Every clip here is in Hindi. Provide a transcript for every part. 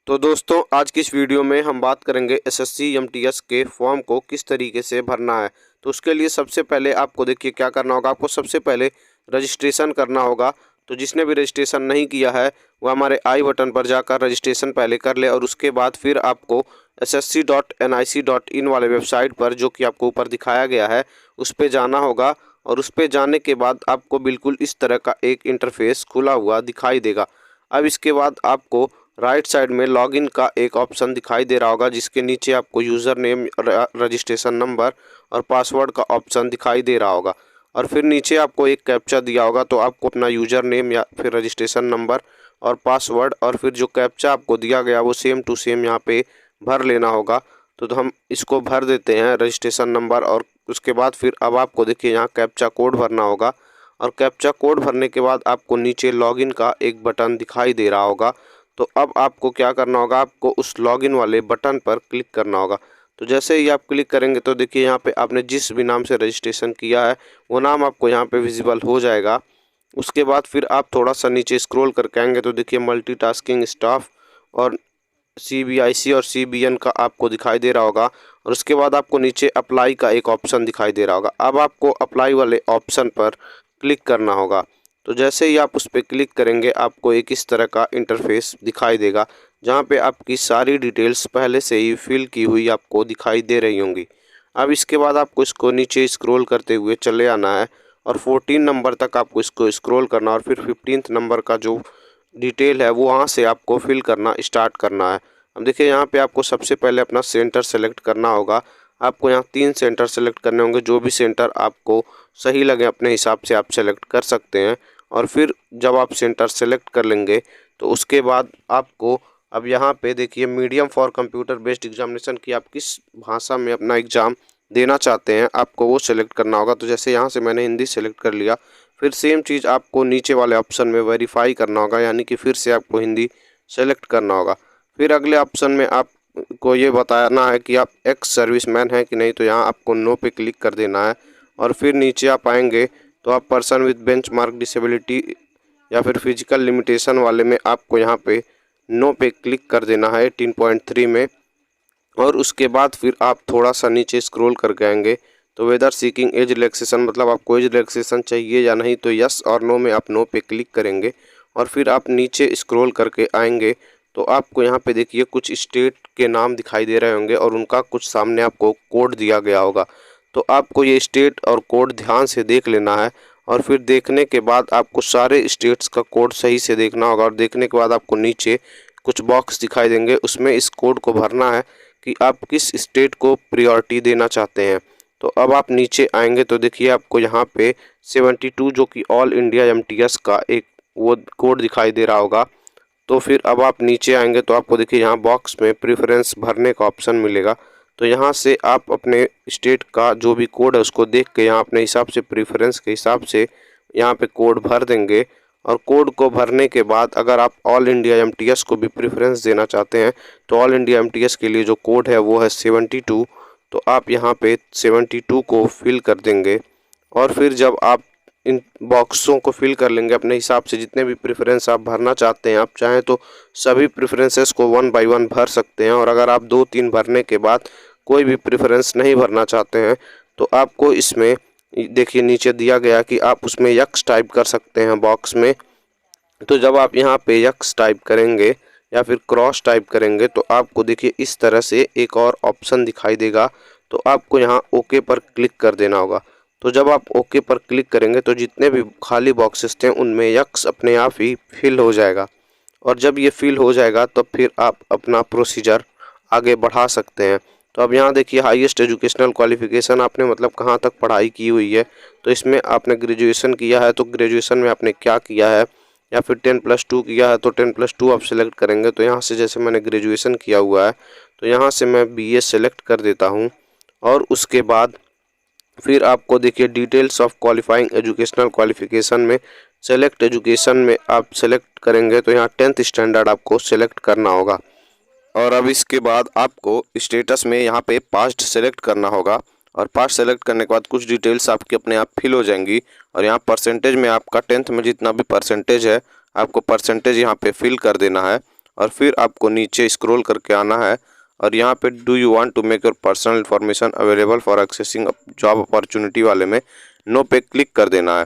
तो दोस्तों आज की इस वीडियो में हम बात करेंगे एसएससी एमटीएस के फॉर्म को किस तरीके से भरना है। तो उसके लिए सबसे पहले आपको देखिए क्या करना होगा। आपको सबसे पहले रजिस्ट्रेशन करना होगा। तो जिसने भी रजिस्ट्रेशन नहीं किया है वो हमारे आई बटन पर जाकर रजिस्ट्रेशन पहले कर ले और उसके बाद फिर आपको ssc.nic.in वाले वेबसाइट पर, जो कि आपको ऊपर दिखाया गया है, उस पर जाना होगा। और उस पर जाने के बाद आपको बिल्कुल इस तरह का एक इंटरफेस खुला हुआ दिखाई देगा। अब इसके बाद आपको राइट साइड में लॉगिन का एक ऑप्शन दिखाई दे रहा होगा, जिसके नीचे आपको यूज़र नेम, रजिस्ट्रेशन नंबर और पासवर्ड का ऑप्शन दिखाई दे रहा होगा। और फिर नीचे आपको एक कैप्चा दिया होगा, तो आपको अपना यूज़र नेम या फिर रजिस्ट्रेशन नंबर और पासवर्ड और फिर जो कैप्चा आपको दिया गया वो सेम टू सेम यहाँ पे भर लेना होगा। तो हम इसको भर देते हैं रजिस्ट्रेशन नंबर, और उसके बाद फिर अब आपको देखिए यहाँ कैप्चा कोड भरना होगा। और कैप्चा कोड भरने के बाद आपको नीचे लॉगिन का एक बटन दिखाई दे रहा होगा। तो अब आपको क्या करना होगा, आपको उस लॉगिन वाले बटन पर क्लिक करना होगा। तो जैसे ही आप क्लिक करेंगे तो देखिए यहाँ पे आपने जिस भी नाम से रजिस्ट्रेशन किया है वो नाम आपको यहाँ पे विजिबल हो जाएगा। उसके बाद फिर आप थोड़ा सा नीचे स्क्रॉल करके आएंगे तो देखिए मल्टीटास्किंग स्टाफ और CBIC और CBN का आपको दिखाई दे रहा होगा। और उसके बाद आपको नीचे अप्लाई का एक ऑप्शन दिखाई दे रहा होगा। अब आपको अप्लाई वाले ऑप्शन पर क्लिक करना होगा। तो जैसे ही आप उस पर क्लिक करेंगे आपको एक इस तरह का इंटरफेस दिखाई देगा, जहाँ पे आपकी सारी डिटेल्स पहले से ही फिल की हुई आपको दिखाई दे रही होंगी। अब इसके बाद आपको इसको नीचे स्क्रॉल करते हुए चले आना है और 14 नंबर तक आपको इसको स्क्रॉल करना और फिर 15 नंबर का जो डिटेल है वो वहाँ से आपको फिल करना स्टार्ट करना है। अब देखिए यहाँ पे आपको सबसे पहले अपना सेंटर सेलेक्ट करना होगा। आपको यहाँ 3 सेंटर सेलेक्ट करने होंगे। जो भी सेंटर आपको सही लगे अपने हिसाब से आप सेलेक्ट कर सकते हैं। और फिर जब आप सेंटर सेलेक्ट कर लेंगे तो उसके बाद आपको अब यहाँ पे देखिए medium for computer based examination की आप किस भाषा में अपना एग्ज़ाम देना चाहते हैं आपको वो सेलेक्ट करना होगा। तो जैसे यहाँ से मैंने हिंदी सेलेक्ट कर लिया। फिर सेम चीज़ आपको नीचे वाले ऑप्शन में वेरीफाई करना होगा, यानी कि फिर से आपको हिंदी सेलेक्ट करना होगा। फिर अगले ऑप्शन में आपको ये बताना है कि आप एक्स सर्विसमैन हैं कि नहीं, तो यहाँ आपको नो पे क्लिक कर देना है। और फिर नीचे आप आएंगे तो आप पर्सन विद बेंचमार्क डिसेबिलिटी या फिर फिजिकल लिमिटेशन वाले में आपको यहाँ पे नो पे क्लिक कर देना है 18.3 में। और उसके बाद फिर आप थोड़ा सा नीचे स्क्रॉल करके आएंगे तो वेदर सीकिंग एज रिलैक्सेशन, मतलब आपको एज रिलैक्सेशन चाहिए या नहीं, तो यस और नो में आप नो पे क्लिक करेंगे। और फिर आप नीचे स्क्रॉल करके आएंगे तो आपको यहाँ पे देखिए कुछ स्टेट के नाम दिखाई दे रहे होंगे और उनका कुछ सामने आपको कोड दिया गया होगा। तो आपको ये स्टेट और कोड ध्यान से देख लेना है। और फिर देखने के बाद आपको सारे स्टेट्स का कोड सही से देखना होगा। और देखने के बाद आपको नीचे कुछ बॉक्स दिखाई देंगे, उसमें इस कोड को भरना है कि आप किस स्टेट को प्रायोरिटी देना चाहते हैं। तो अब आप नीचे आएंगे तो देखिए आपको यहाँ पे 72 जो कि ऑल इंडिया एमटीएस का एक वो कोड दिखाई दे रहा होगा। तो फिर अब आप नीचे आएंगे तो आपको देखिए यहाँ बॉक्स में प्रेफरेंस भरने का ऑप्शन मिलेगा। तो यहाँ से आप अपने स्टेट का जो भी कोड है उसको देख के यहाँ अपने हिसाब से प्रेफरेंस के हिसाब से यहाँ पे कोड भर देंगे। और कोड को भरने के बाद अगर आप ऑल इंडिया एमटीएस को भी प्रेफरेंस देना चाहते हैं तो ऑल इंडिया एमटीएस के लिए जो कोड है वो है 72। तो आप यहाँ पे 72 को फिल कर देंगे। और फिर जब आप इन बॉक्सों को फिल कर लेंगे अपने हिसाब से, जितने भी प्रेफरेंस आप भरना चाहते हैं, आप चाहें तो सभी प्रेफरेंसेस को 1 बाय 1 भर सकते हैं। और अगर आप 2-3 भरने के बाद कोई भी प्रेफरेंस नहीं भरना चाहते हैं तो आपको इसमें देखिए नीचे दिया गया कि आप उसमें यक्स टाइप कर सकते हैं बॉक्स में। तो जब आप यहाँ पे यक्स टाइप करेंगे या फिर क्रॉस टाइप करेंगे तो आपको देखिए इस तरह से एक और ऑप्शन दिखाई देगा। तो आपको यहाँ ओके पर क्लिक कर देना होगा। तो जब आप ओके पर क्लिक करेंगे तो जितने भी खाली बॉक्सेस थे उनमें यक्स अपने आप ही फिल हो जाएगा। और जब ये फिल हो जाएगा तो फिर आप अपना प्रोसीजर आगे बढ़ा सकते हैं। तो अब यहाँ देखिए हाईएस्ट एजुकेशनल क्वालिफिकेशन आपने मतलब कहाँ तक पढ़ाई की हुई है। तो इसमें आपने ग्रेजुएशन किया है तो ग्रेजुएशन में आपने क्या किया है, या फिर 10+2 किया है तो 10+2 आप सेलेक्ट करेंगे। तो यहाँ से जैसे मैंने ग्रेजुएशन किया हुआ है तो यहाँ से मैं BA सेलेक्ट कर देता हूँ। और उसके बाद फिर आपको देखिए details of qualifying educational qualification में सेलेक्ट एजुकेशन में आप सेलेक्ट करेंगे तो यहाँ 10th स्टैंडर्ड आपको सेलेक्ट करना होगा। और अब इसके बाद आपको स्टेटस में यहाँ पे पास्ट सेलेक्ट करना होगा। और पास्ट सेलेक्ट करने के बाद कुछ डिटेल्स आपकी अपने आप फिल हो जाएंगी। और यहाँ परसेंटेज में आपका 10th में जितना भी परसेंटेज है आपको परसेंटेज यहाँ पे फिल कर देना है। और फिर आपको नीचे स्क्रॉल करके आना है और यहाँ पे do you want to make your personal information available for accessing job opportunity वाले में नो पे क्लिक कर देना है।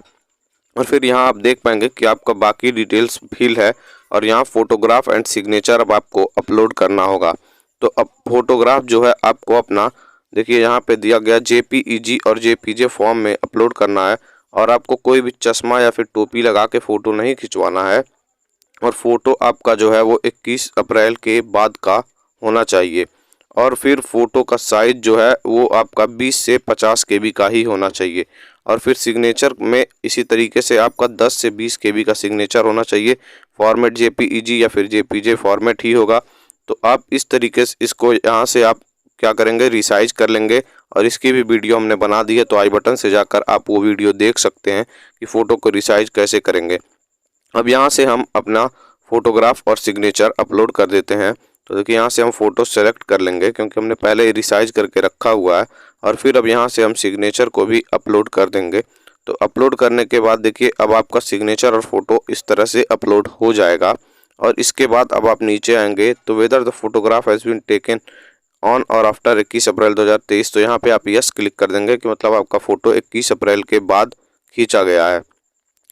और फिर यहाँ आप देख पाएंगे कि आपका बाकी डिटेल्स फिल है और यहाँ फोटोग्राफ एंड सिग्नेचर अब आपको अपलोड करना होगा। तो अब फोटोग्राफ जो है आपको अपना देखिए यहाँ पे दिया गया JPEG और JPG फॉर्म में अपलोड करना है और आपको कोई भी चश्मा या फिर टोपी लगा के फ़ोटो नहीं खिंचवाना है और फ़ोटो आपका जो है वो 21 अप्रैल के बाद का होना चाहिए। और फिर फ़ोटो का साइज़ जो है वो आपका 20 से 50 KB का ही होना चाहिए। और फिर सिग्नेचर में इसी तरीके से आपका 10 से 20 KB का सिग्नेचर होना चाहिए। फॉर्मेट JPEG या फिर JPG फॉर्मेट ही होगा। तो आप इस तरीके से इसको यहाँ से आप क्या करेंगे, रिसाइज कर लेंगे और इसकी भी वीडियो हमने बना दी है, तो आई बटन से जाकर आप वो वीडियो देख सकते हैं कि फ़ोटो को रिसाइज कैसे करेंगे। अब यहाँ से हम अपना फ़ोटोग्राफ और सिग्नेचर अपलोड कर देते हैं। तो देखिए यहाँ से हम फ़ोटो सेलेक्ट कर लेंगे क्योंकि हमने पहले ही रिसाइज करके रखा हुआ है। और फिर अब यहाँ से हम सिग्नेचर को भी अपलोड कर देंगे। तो अपलोड करने के बाद देखिए अब आपका सिग्नेचर और फ़ोटो इस तरह से अपलोड हो जाएगा। और इसके बाद अब आप नीचे आएंगे तो whether the photograph has been taken on और आफ्टर 21 अप्रैल 2023, तो यहाँ पे आप यस क्लिक कर देंगे कि मतलब आपका फ़ोटो 21 अप्रैल के बाद खींचा गया है,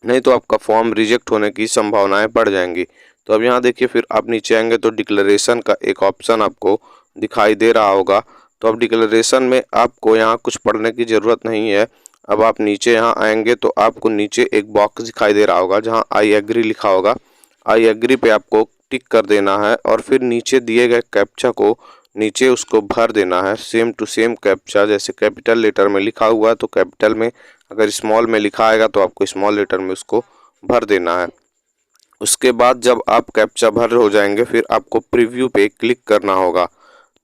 नहीं तो आपका फॉर्म रिजेक्ट होने की संभावनाएं बढ़ जाएंगी। तो अब यहाँ देखिए फिर आप नीचे आएंगे तो डिक्लेरेशन का एक ऑप्शन आपको दिखाई दे रहा होगा। तो अब डिक्लेरेशन में आपको यहाँ कुछ पढ़ने की ज़रूरत नहीं है। अब आप नीचे यहाँ आएंगे तो आपको नीचे एक बॉक्स दिखाई दे रहा होगा जहाँ आई एग्री लिखा होगा। आई एग्री पे आपको टिक कर देना है और फिर नीचे दिए गए कैप्चा को नीचे उसको भर देना है, सेम टू सेम कैप्चा। जैसे कैपिटल लेटर में लिखा हुआ है तो कैपिटल में, अगर स्मॉल में लिखा आएगा तो आपको स्मॉल लेटर में उसको भर देना है। उसके बाद जब आप कैप्चा भर हो जाएंगे फिर आपको प्रीव्यू पे क्लिक करना होगा।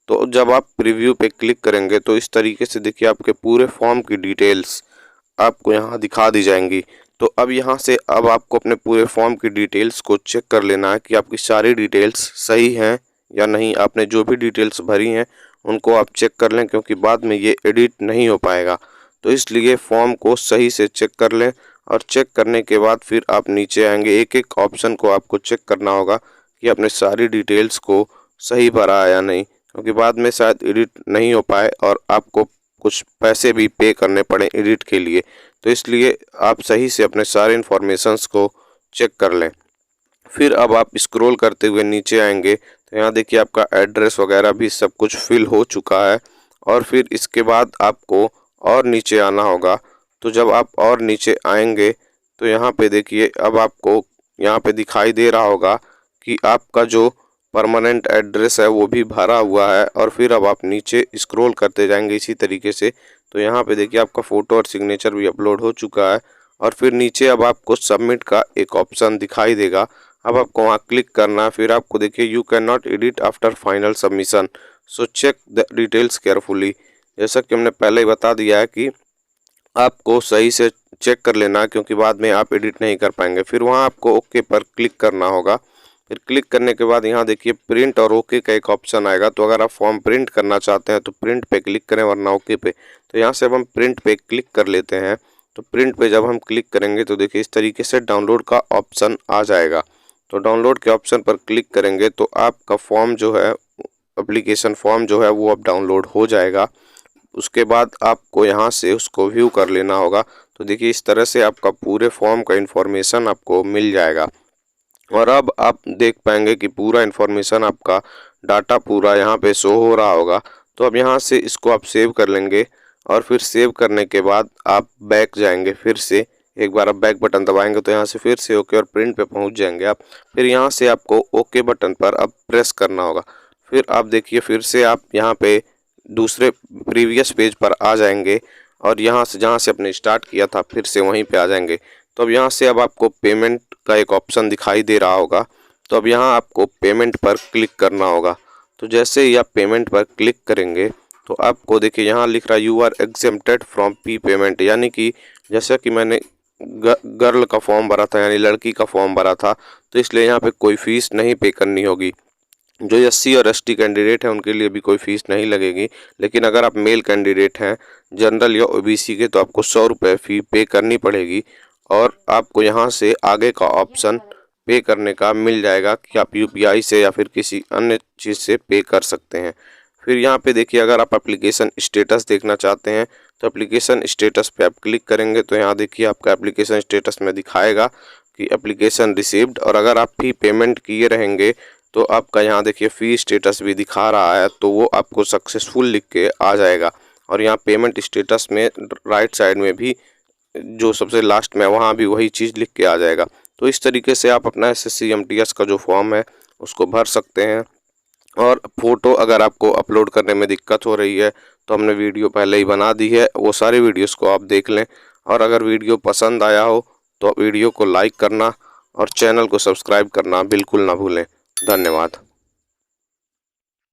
तो जब आप प्रीव्यू पे क्लिक करेंगे तो इस तरीके से देखिए आपके पूरे फॉर्म की डिटेल्स आपको यहाँ दिखा दी जाएंगी। तो अब यहाँ से अब आपको अपने पूरे फॉर्म की डिटेल्स को चेक कर लेना है कि आपकी सारी डिटेल्स सही हैं या नहीं। आपने जो भी डिटेल्स भरी हैं उनको आप चेक कर लें क्योंकि बाद में ये एडिट नहीं हो पाएगा। तो इसलिए फॉर्म को सही से चेक कर लें और चेक करने के बाद फिर आप नीचे आएंगे। एक एक ऑप्शन को आपको चेक करना होगा कि आपने सारी डिटेल्स को सही भरा है या नहीं, क्योंकि बाद में शायद एडिट नहीं हो पाए और आपको कुछ पैसे भी पे करने पड़े एडिट के लिए। तो इसलिए आप सही से अपने सारे इन्फॉर्मेशंस को चेक कर लें। फिर अब आप स्क्रॉल करते हुए नीचे आएंगे तो यहाँ देखिए आपका एड्रेस वगैरह भी सब कुछ फिल हो चुका है। और फिर इसके बाद आपको और नीचे आना होगा। तो जब आप और नीचे आएंगे तो यहाँ पे देखिए अब आपको यहाँ पे दिखाई दे रहा होगा कि आपका जो परमानेंट एड्रेस है वो भी भरा हुआ है। और फिर अब आप नीचे स्क्रॉल करते जाएंगे इसी तरीके से। तो यहाँ पे देखिए आपका फ़ोटो और सिग्नेचर भी अपलोड हो चुका है। और फिर नीचे अब आपको सबमिट का एक ऑप्शन दिखाई देगा। अब आपको वहाँ क्लिक करना है। फिर आपको देखिए you can not edit after final submission, so check the details carefully. जैसा कि हमने पहले ही बता दिया है कि आपको सही से चेक कर लेना क्योंकि बाद में आप एडिट नहीं कर पाएंगे। फिर वहाँ आपको ओके पर क्लिक करना होगा। फिर क्लिक करने के बाद यहाँ देखिए प्रिंट और ओके का एक ऑप्शन आएगा। तो अगर आप फॉर्म प्रिंट करना चाहते हैं तो प्रिंट पे क्लिक करें वरना ओके पे। तो यहाँ से अब हम प्रिंट पे क्लिक कर लेते हैं। तो प्रिंट पे जब हम क्लिक करेंगे तो देखिए इस तरीके से डाउनलोड का ऑप्शन आ जाएगा। तो डाउनलोड के ऑप्शन पर क्लिक करेंगे तो आपका फॉर्म जो है, एप्लीकेशन फॉर्म जो है वो अब डाउनलोड हो जाएगा। उसके बाद आपको यहाँ से उसको व्यू कर लेना होगा। तो देखिए इस तरह से आपका पूरे फॉर्म का इन्फॉर्मेशन आपको मिल जाएगा। और अब आप देख पाएंगे कि पूरा इन्फॉर्मेशन आपका डाटा पूरा यहाँ पे शो हो रहा होगा। तो अब यहाँ से इसको आप सेव कर लेंगे और फिर सेव करने के बाद आप बैक जाएंगे। फिर से एक बार आप बैक बटन दबाएंगे तो यहाँ से फिर से ओके और प्रिंट पे पहुँच जाएंगे आप। फिर यहाँ से आपको ओके बटन पर अब प्रेस करना होगा। फिर आप देखिए फिर से आप यहाँ पे दूसरे प्रीवियस पेज पर आ जाएंगे और यहाँ से जहाँ से आपने स्टार्ट किया था फिर से वहीं पे आ जाएंगे। तो अब यहाँ से अब आपको पेमेंट का एक ऑप्शन दिखाई दे रहा होगा। तो अब यहाँ आपको पेमेंट पर क्लिक करना होगा। तो जैसे ही आप पेमेंट पर क्लिक करेंगे तो आपको देखिए यहाँ लिख रहा है you are exempted from fee payment, यानी कि जैसा कि मैंने गर्ल का फॉर्म भरा था यानी लड़की का फॉर्म भरा था तो इसलिए यहाँ पे कोई फ़ीस नहीं पे करनी होगी। जो SC और ST कैंडिडेट हैं उनके लिए भी कोई फ़ीस नहीं लगेगी। लेकिन अगर आप मेल कैंडिडेट हैं जनरल या OBC के तो आपको 100 रुपये फ़ी पे करनी पड़ेगी। और आपको यहाँ से आगे का ऑप्शन पे करने का मिल जाएगा कि आप यूपीआई से या फिर किसी अन्य चीज़ से पे कर सकते हैं। फिर यहाँ पे देखिए, अगर आप एप्लीकेशन स्टेटस देखना चाहते हैं तो एप्लीकेशन स्टेटस पे आप क्लिक करेंगे तो यहाँ देखिए आपका एप्लीकेशन स्टेटस में दिखाएगा कि एप्लीकेशन रिसीव्ड, और अगर आप फी पेमेंट किए रहेंगे तो आपका यहाँ देखिए फ़ी स्टेटस भी दिखा रहा है, तो वो आपको सक्सेसफुल लिख के आ जाएगा। और यहाँ पेमेंट स्टेटस में राइट साइड में भी जो सबसे लास्ट में वहाँ भी वही चीज़ लिख के आ जाएगा। तो इस तरीके से आप अपना SSC MTS का जो फॉर्म है उसको भर सकते हैं। और फ़ोटो अगर आपको अपलोड करने में दिक्कत हो रही है तो हमने वीडियो पहले ही बना दी है, वो सारी वीडियोस को आप देख लें। और अगर वीडियो पसंद आया हो तो वीडियो को लाइक करना और चैनल को सब्सक्राइब करना बिल्कुल ना भूलें। धन्यवाद।